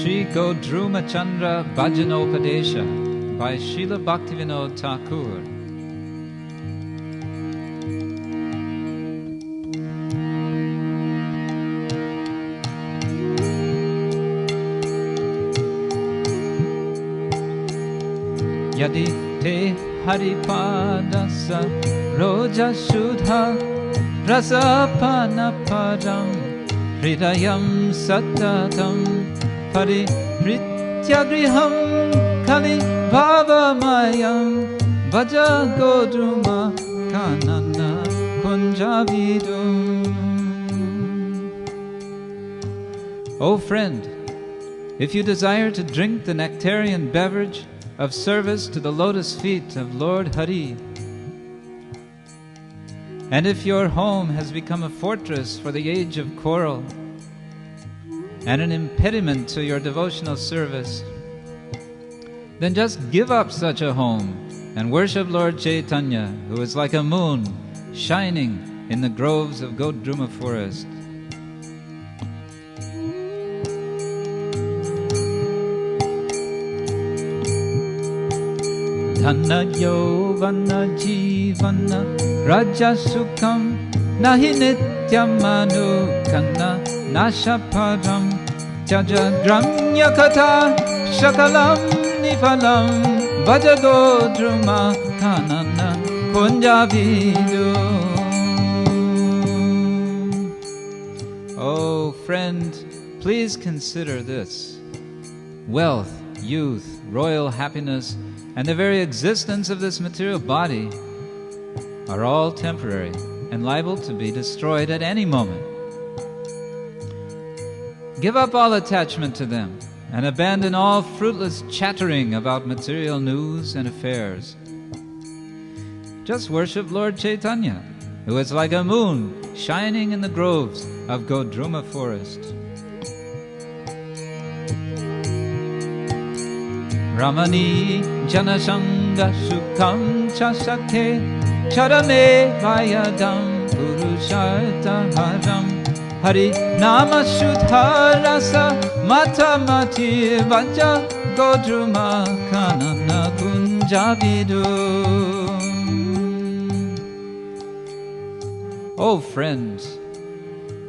Sri Godruma Chandra Bhajanopadesa by Srila Bhaktivinoda Thakur. Yadi te haripadasa roja shudha rasapana padam hridayam satatam parihrityagriham kali bhavamayam vaja godruma kanana kunjavidum. O friend, if you desire to drink the nectarian beverage of service to the lotus feet of Lord Hari, and if your home has become a fortress for the age of coral and an impediment to your devotional service, then just give up such a home and worship Lord Chaitanya, who is like a moon shining in the groves of Godruma forest. Dhana yovana jivana raja sukham nahi nityam manukana nashaparam jajagramya katha shakalam nifalam vajagodruma kanana kunjavidu. Oh friend, please consider this. Wealth, youth, royal happiness, and the very existence of this material body are all temporary and liable to be destroyed at any moment. Give up all attachment to them and abandon all fruitless chattering about material news and affairs. Just worship Lord Chaitanya, who is like a moon shining in the groves of Godruma forest. Ramani janasanga sukham chasake charame vayadam purusharta haram hari nama shuddha rasa matamati vaja godruma kanana kunjavidu. Oh friends,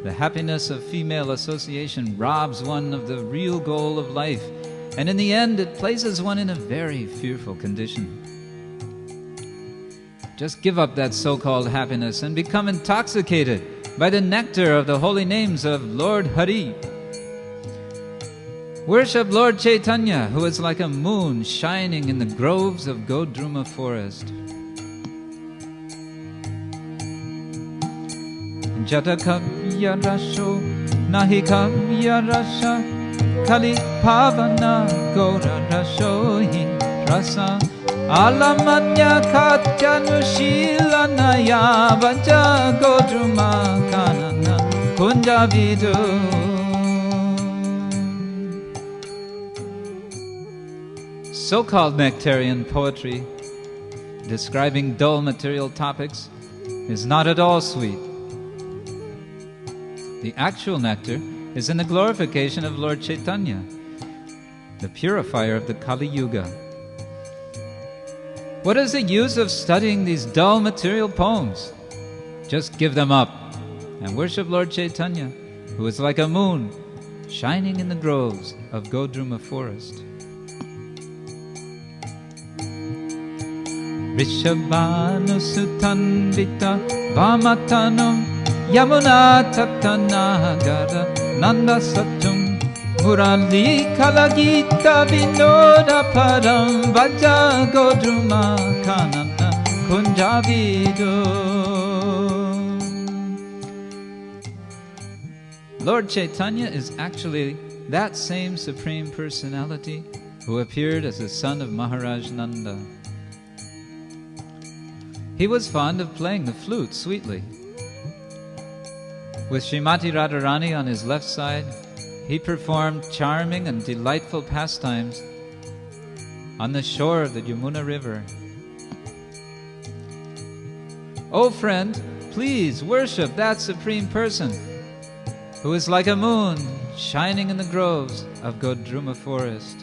the happiness of female association robs one of the real goal of life, and in the end, it places one in a very fearful condition. Just give up that so-called happiness and become intoxicated by the nectar of the holy names of Lord Hari. Worship Lord Chaitanya, who is like a moon shining in the groves of Godruma forest. Jatakavya rasho nahi kavya rasha Kali Pavana Gora Rashohi Rasa Alamanya Katyanushila Naya Vaja Godruma Kanana Kunjavidu. So-called nectarian poetry describing dull material topics is not at all sweet. The actual nectar is in the glorification of Lord Chaitanya, the purifier of the Kali Yuga. What is the use of studying these dull material poems? Just give them up and worship Lord Chaitanya, who is like a moon shining in the groves of Godruma forest. Rishabhanu sutandita vamatanam Yamuna tatanagara Nanda satum Murali kalagita vinoda param Vaja godruma kanana kunjavidu. Lord Chaitanya is actually that same Supreme Personality who appeared as the son of Maharaj Nanda. He was fond of playing the flute sweetly. With Srimati Radharani on his left side, he performed charming and delightful pastimes on the shore of the Yamuna River. Oh friend, please worship that Supreme Person who is like a moon shining in the groves of Godruma forest.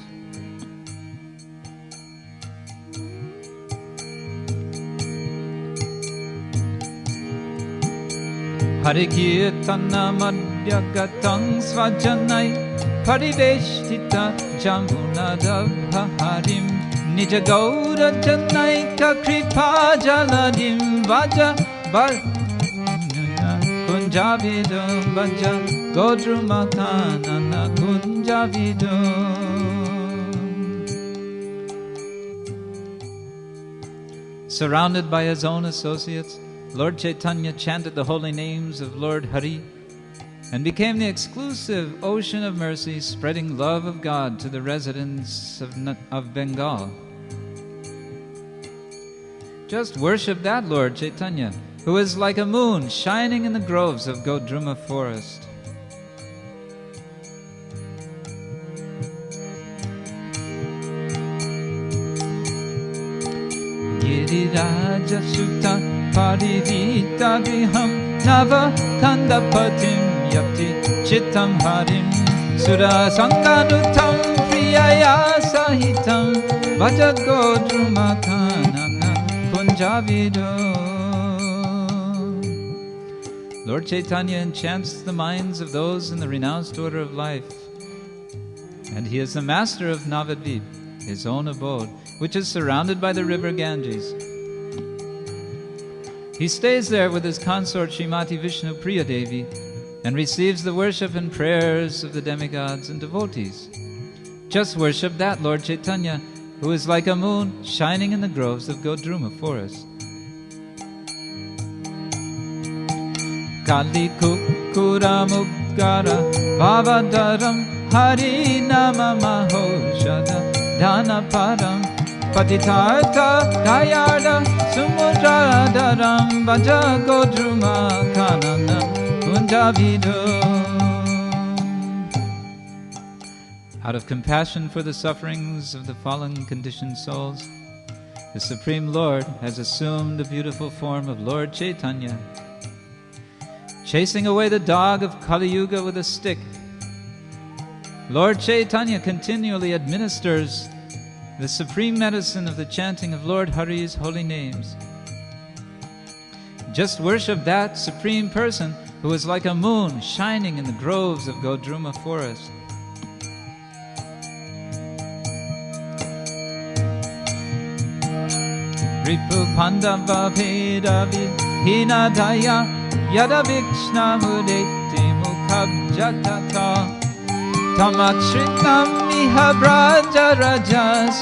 Harikirtana madhyagatam svajanai pariveshtita jamunadabha harim Nija Gaura Janaika Kripa Jaladim Vaja Kunjavidum Vaja Godruma Kanana Kunjavidum. Surrounded by his own associates, Lord Chaitanya chanted the holy names of Lord Hari and became the exclusive ocean of mercy, spreading love of God to the residents of Bengal. Just worship that Lord Chaitanya, who is like a moon shining in the groves of Godruma forest. Giriraja Sutta Paridita Griham Nava Kandapatim Yapti Chittam Harim Sura Sanganutam Priyaya Sahitam Vaja Godruma Kanana Kunjavidum. Lord Chaitanya enchants the minds of those in the renounced order of life, and he is the master of Navadvip, his own abode, which is surrounded by the river Ganges. He stays there with his consort Srimati Vishnu Priya Devi and receives the worship and prayers of the demigods and devotees. Just worship that Lord Chaitanya, who is like a moon shining in the groves of Godruma forest. Kali Kukura Mugara Bhavadaram Hari Nama Mahoshada Dana Param Patitartha Dayarda Sumudradaram Vaja Godruma Kanana Kunjavidum. Out of compassion for the sufferings of the fallen conditioned souls, the Supreme Lord has assumed the beautiful form of Lord Chaitanya, chasing away the dog of Kali Yuga with a stick. Lord Chaitanya continually administers the supreme medicine of the chanting of Lord Hari's holy names. Just worship that supreme person who is like a moon shining in the groves of Godruma forest. Ripu Pandava Pedavi Hinadaya Yada Vikshna Mudeti Mukhabjatata Tamakshrinam Miha Braja Rajas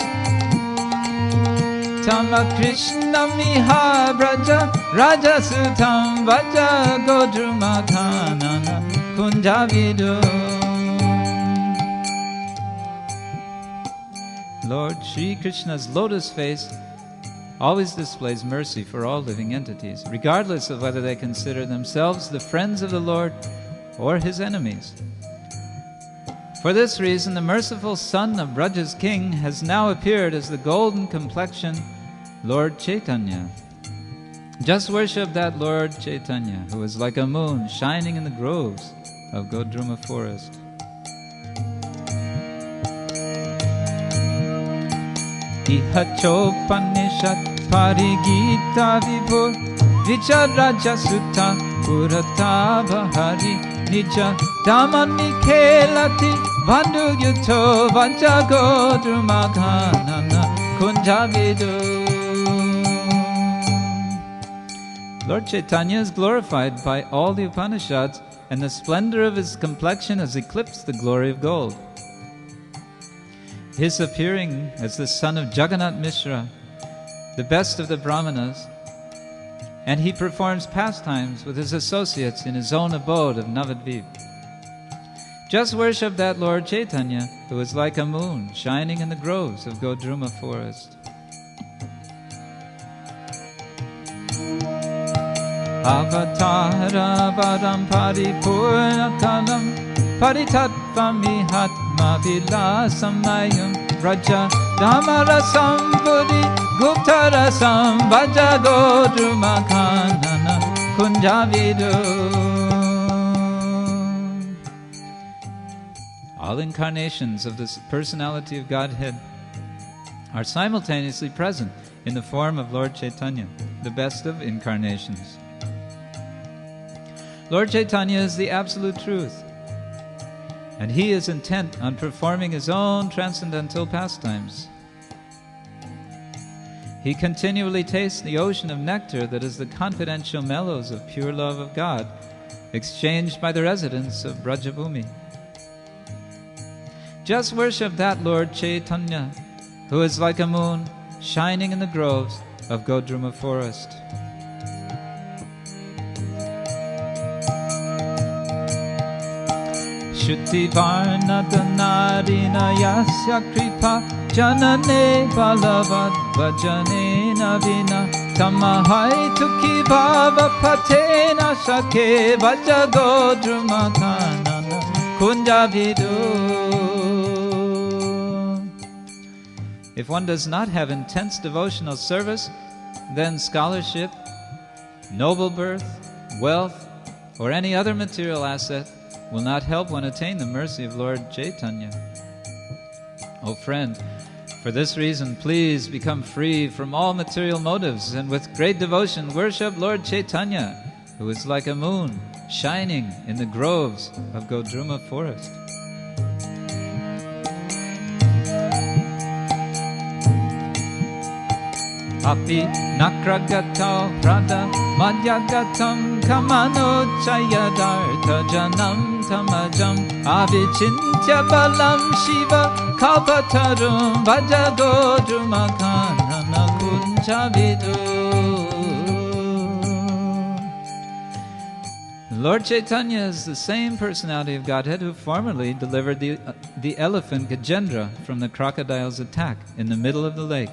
Tamakrishnam Miha Braja Rajasutam Vaja Godruma Kanana Kunjavidum. Lord Sri Krishna's lotus face always displays mercy for all living entities, regardless of whether they consider themselves the friends of the Lord or his enemies. For this reason, the merciful son of Braja's king has now appeared as the golden complexioned Lord Chaitanya. Just worship that Lord Chaitanya, who is like a moon shining in the groves of Godruma forest. Ihachopanishat parigita vibhur vicharaja sutta purata bahari nija damani khelati bandhu yuto vaja Godruma kanana kunjavidu. Lord Chaitanya is glorified by all the Upanishads, and the splendor of his complexion has eclipsed the glory of gold. His appearing as the son of Jagannath Mishra, the best of the Brahmanas, and he performs pastimes with his associates in his own abode of Navadvip. Just worship that Lord Chaitanya, who is like a moon shining in the groves of Godruma forest. Avatara varam paripurna kalam Paritatvami hatma vilasamayam Raja damarasam buddhi guptarasam Vaja Godruma kanana kunjavidu. all incarnations of this personality of Godhead are simultaneously present in the form of Lord Chaitanya, the best of incarnations. Lord Chaitanya is the absolute truth, and he is intent on performing his own transcendental pastimes. He continually tastes the ocean of nectar that is the confidential mellows of pure love of God, exchanged by the residents of Brajabhumi. Just worship that Lord Chaitanya, who is like a moon shining in the groves of Godruma forest. Shuti varnadanarina yasya kripa janane balavad bhajane navina tamahai tuki bhava patena shake vaja Godruma kanana kunjavidu. If one does not have intense devotional service, then scholarship, noble birth, wealth, or any other material asset will not help one attain the mercy of Lord Chaitanya. O friend, for this reason, please become free from all material motives and with great devotion worship Lord Chaitanya, who is like a moon shining in the groves of Godruma forest. Api nakragato prada madhyagatam kamano chayadartha janam tamajam avichintya balam shiva kalpatarum vaja Godruma kanana kunjavidu. Lord Chaitanya is the same personality of Godhead who formerly delivered the elephant Gajendra from the crocodile's attack in the middle of the lake,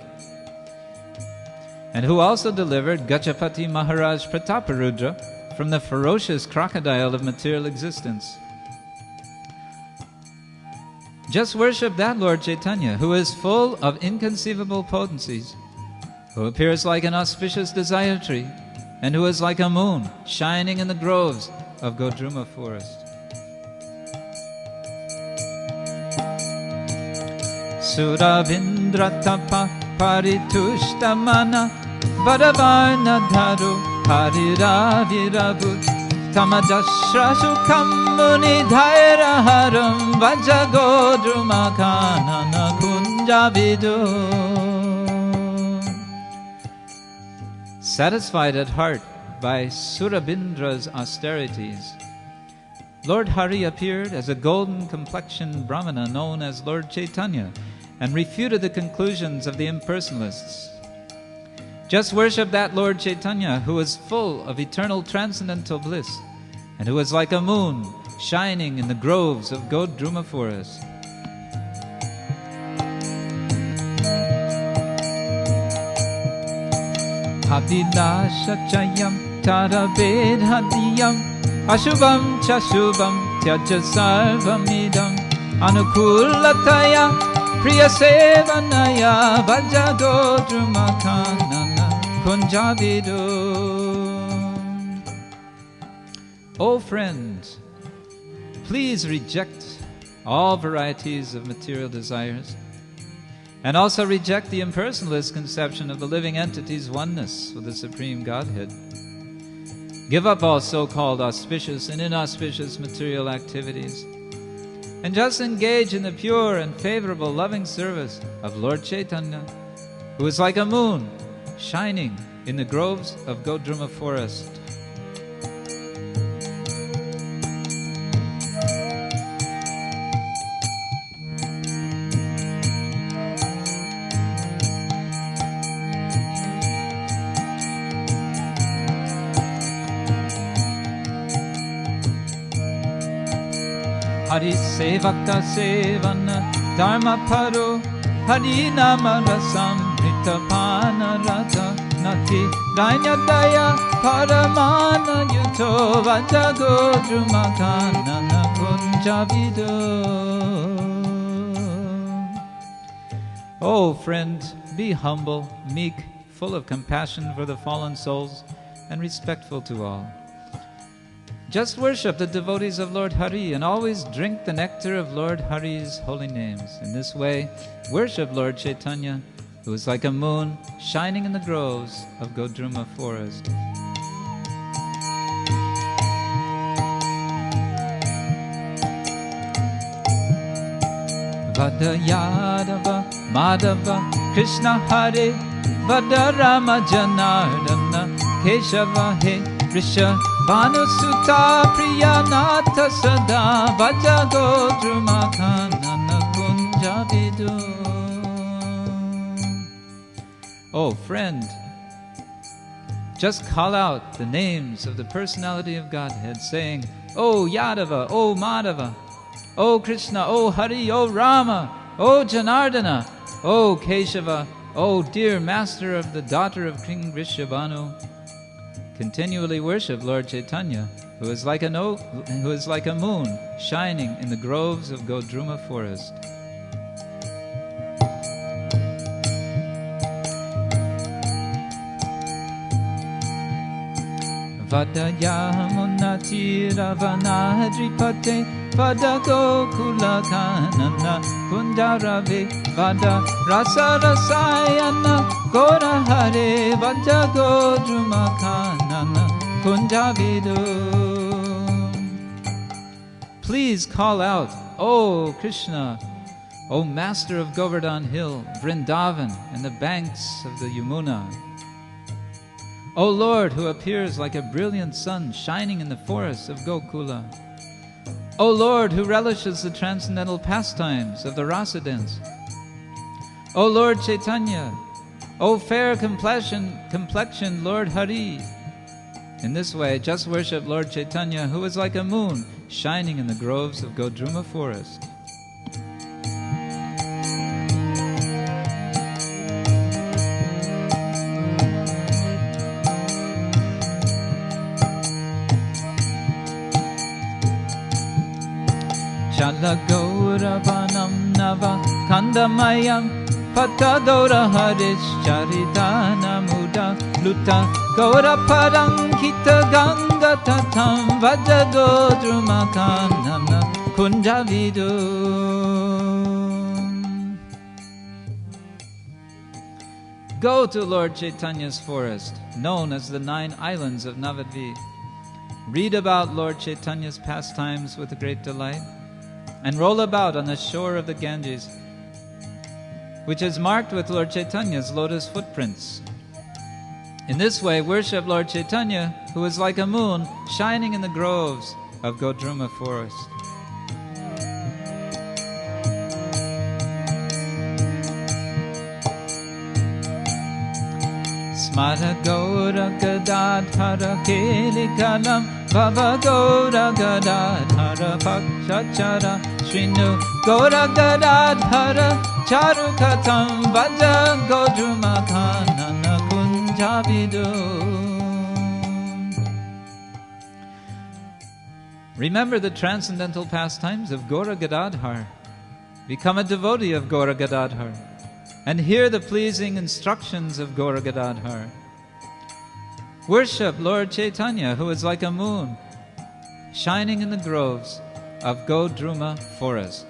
and who also delivered Gajapati Maharaj Prataparudra from the ferocious crocodile of material existence. Just worship that Lord Chaitanya, who is full of inconceivable potencies, who appears like an auspicious desire tree, and who is like a moon shining in the groves of Godruma forest. Surabindratapa paritushtamana vadavarna dharu hariravirabhut tamajashrashu kammuni dhairaharam vaja Godruma kanana kunjavidu. Satisfied at heart by Surabindra's austerities, Lord Hari appeared as a golden-complexioned Brahmana known as Lord Chaitanya and refuted the conclusions of the impersonalists. Just worship that Lord Chaitanya who is full of eternal transcendental bliss and who is like a moon shining in the groves of Godruma forest. Abhilasha chayam tarabedhadiyam ashubham chashubham tyaja sarvamidam anukulataya priya sevanaya vaja Godruma kanana kunjavidu. O friend, please reject all varieties of material desires and also reject the impersonalist conception of the living entity's oneness with the Supreme Godhead. Give up all so-called auspicious and inauspicious material activities and just engage in the pure and favorable loving service of Lord Chaitanya, who is like a moon shining in the groves of Godruma forest. Hari sevaka sevana dharma paro hari nama rasam ritapana rata nati danya daya paramana yuto vaja Godruma kanana kunjavidu. Oh friend, be humble, meek, full of compassion for the fallen souls, and respectful to all. Just worship the devotees of Lord Hari and always drink the nectar of Lord Hari's holy names. In this way, worship Lord Chaitanya, who is like a moon shining in the groves of Godruma forest. Vada Yadava Madhava Krishna Hare Vada Rama Janardana Keshava He Risha Bhanusutta Priyanatha Sada Vaja Godruma Kanana Kunjavidu. Oh friend, just call out the names of the personality of Godhead, saying, Oh Yadava, Oh Madhava, Oh Krishna, Oh Hari, Oh Rama, Oh Janardana, Oh Keshava, Oh dear master of the daughter of King Vrishabhanu. Continually worship Lord Chaitanya, who is like a moon shining in the groves of Godruma forest. Vada Yamuna Tiravanadripate Vada Gokula Kanana Kundarave Vada Rasa Rasayana Gora Hare Vada Godruma Kanana Kundavidu. Please call out, O Krishna, O Master of Govardhan Hill, Vrindavan, and the banks of the Yamuna. O Lord, who appears like a brilliant sun shining in the forests of Gokula. O Lord, who relishes the transcendental pastimes of the rasa dance. O Lord Chaitanya, O fair complexion Lord Hari. In this way, just worship Lord Chaitanya, who is like a moon shining in the groves of Godruma forest. Chala Gauravanam Nava Kandamayam Pata Gaura Harish Charitana Muda Luta Gaura Parankita Ganga Tatam Vaja Godruma Kanana Kunjavidu. Go to Lord Chaitanya's forest, known as the 9 islands of Navadvip. Read about Lord Chaitanya's pastimes with great delight, and roll about on the shore of the Ganges, which is marked with Lord Chaitanya's lotus footprints. In this way, worship Lord Chaitanya, who is like a moon shining in the groves of Godruma forest. Smara Gaura Gadadhara Kelikalam Bhava Gaura Gadadhara Pakshachara Shrinu Gaura Gadadhara Charukatam Vaja Godruma Kanana Kunjavidu. Remember the transcendental pastimes of Gaura Gadadhar. Become a devotee of Gaura Gadadhar and hear the pleasing instructions of Gaura Gadadhar. Worship Lord Chaitanya, who is like a moon shining in the groves of Godruma forest.